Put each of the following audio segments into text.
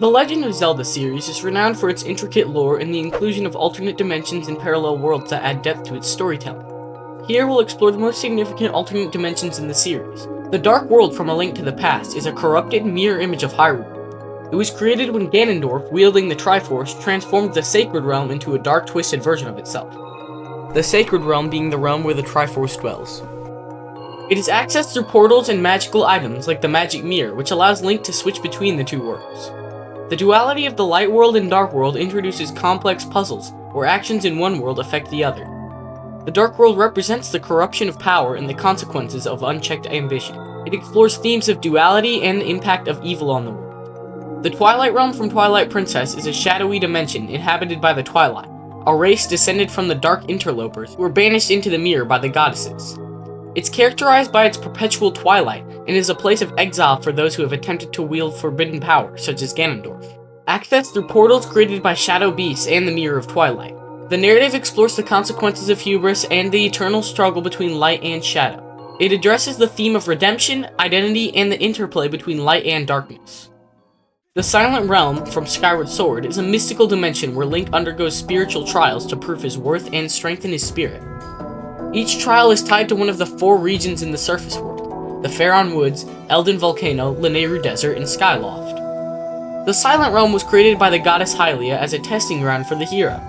The Legend of Zelda series is renowned for its intricate lore and the inclusion of alternate dimensions and parallel worlds that add depth to its storytelling. Here we'll explore the most significant alternate dimensions in the series. The Dark World from A Link to the Past is a corrupted mirror image of Hyrule. It was created when Ganondorf, wielding the Triforce, transformed the Sacred Realm into a dark, twisted version of itself. The Sacred Realm being the realm where the Triforce dwells. It is accessed through portals and magical items like the Magic Mirror, which allows Link to switch between the two worlds. The duality of the Light World and Dark World introduces complex puzzles, where actions in one world affect the other. The Dark World represents the corruption of power and the consequences of unchecked ambition. It explores themes of duality and the impact of evil on the world. The Twilight Realm from Twilight Princess is a shadowy dimension inhabited by the Twilight, a race descended from the Dark Interlopers who were banished into the mirror by the goddesses. It's characterized by its perpetual twilight, and is a place of exile for those who have attempted to wield forbidden power, such as Ganondorf. Accessed through portals created by Shadow Beasts and the Mirror of Twilight. The narrative explores the consequences of hubris and the eternal struggle between light and shadow. It addresses the theme of redemption, identity, and the interplay between light and darkness. The Silent Realm from Skyward Sword is a mystical dimension where Link undergoes spiritual trials to prove his worth and strengthen his spirit. Each trial is tied to one of the 4 regions in the surface world: the Faron Woods, Elden Volcano, Lanayru Desert, and Skyloft. The Silent Realm was created by the goddess Hylia as a testing ground for the hero.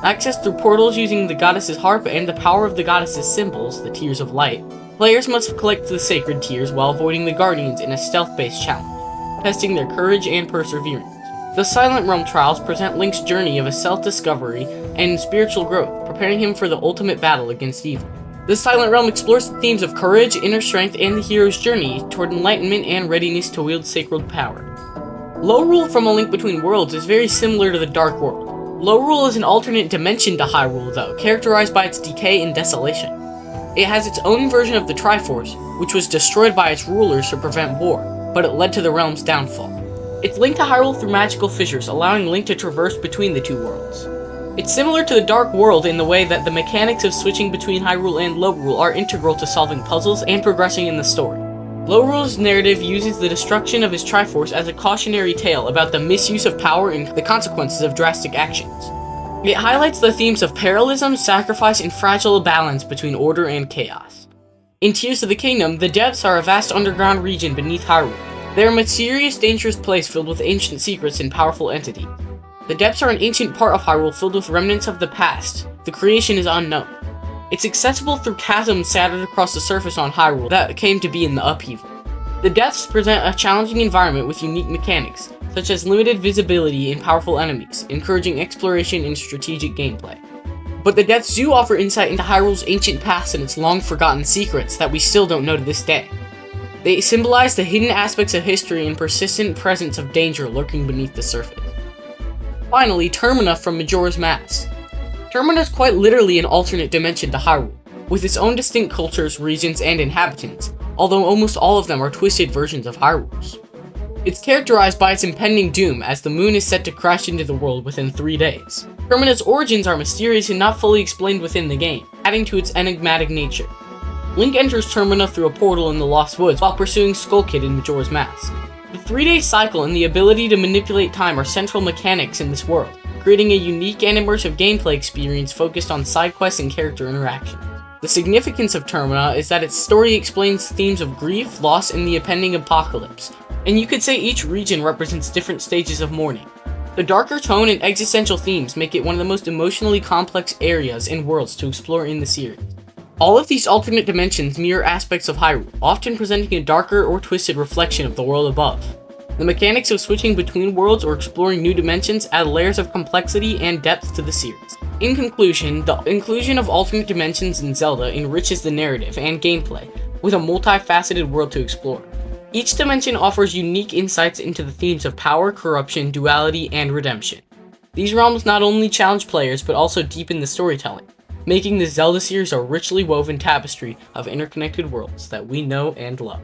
Accessed through portals using the goddess's harp and the power of the goddess's symbols, the Tears of Light, players must collect the sacred tears while avoiding the Guardians in a stealth-based challenge, testing their courage and perseverance. The Silent Realm trials present Link's journey of a self-discovery and spiritual growth, preparing him for the ultimate battle against evil. The Silent Realm explores the themes of courage, inner strength, and the hero's journey toward enlightenment and readiness to wield sacred power. Lorule from A Link Between Worlds is very similar to the Dark World. Lorule is an alternate dimension to Hyrule, though, characterized by its decay and desolation. It has its own version of the Triforce, which was destroyed by its rulers to prevent war, but it led to the realm's downfall. It's linked to Hyrule through magical fissures, allowing Link to traverse between the two worlds. It's similar to the Dark World in the way that the mechanics of switching between Hyrule and Lorule are integral to solving puzzles and progressing in the story. Lorule's narrative uses the destruction of his Triforce as a cautionary tale about the misuse of power and the consequences of drastic actions. It highlights the themes of parallelism, sacrifice, and fragile balance between order and chaos. In Tears of the Kingdom, the depths are a vast underground region beneath Hyrule. They're a mysterious, dangerous place filled with ancient secrets and powerful entities. The depths are an ancient part of Hyrule filled with remnants of the past. The creation is unknown. It's accessible through chasms scattered across the surface on Hyrule that came to be in the upheaval. The depths present a challenging environment with unique mechanics, such as limited visibility and powerful enemies, encouraging exploration and strategic gameplay. But the depths do offer insight into Hyrule's ancient past and its long-forgotten secrets that we still don't know to this day. They symbolize the hidden aspects of history and persistent presence of danger lurking beneath the surface. Finally, Termina from Majora's Mask. Termina is quite literally an alternate dimension to Hyrule, with its own distinct cultures, regions, and inhabitants, although almost all of them are twisted versions of Hyrule's. It's characterized by its impending doom, as the moon is set to crash into the world within 3 days. Termina's origins are mysterious and not fully explained within the game, adding to its enigmatic nature. Link enters Termina through a portal in the Lost Woods while pursuing Skull Kid in Majora's Mask. The 3-day cycle and the ability to manipulate time are central mechanics in this world, creating a unique and immersive gameplay experience focused on side quests and character interaction. The significance of Termina is that its story explains themes of grief, loss, and the impending apocalypse, and you could say each region represents different stages of mourning. The darker tone and existential themes make it one of the most emotionally complex areas and worlds to explore in the series. All of these alternate dimensions mirror aspects of Hyrule, often presenting a darker or twisted reflection of the world above. The mechanics of switching between worlds or exploring new dimensions add layers of complexity and depth to the series. In conclusion, the inclusion of alternate dimensions in Zelda enriches the narrative and gameplay, with a multifaceted world to explore. Each dimension offers unique insights into the themes of power, corruption, duality, and redemption. These realms not only challenge players, but also deepen the storytelling, making the Zelda series a richly woven tapestry of interconnected worlds that we know and love.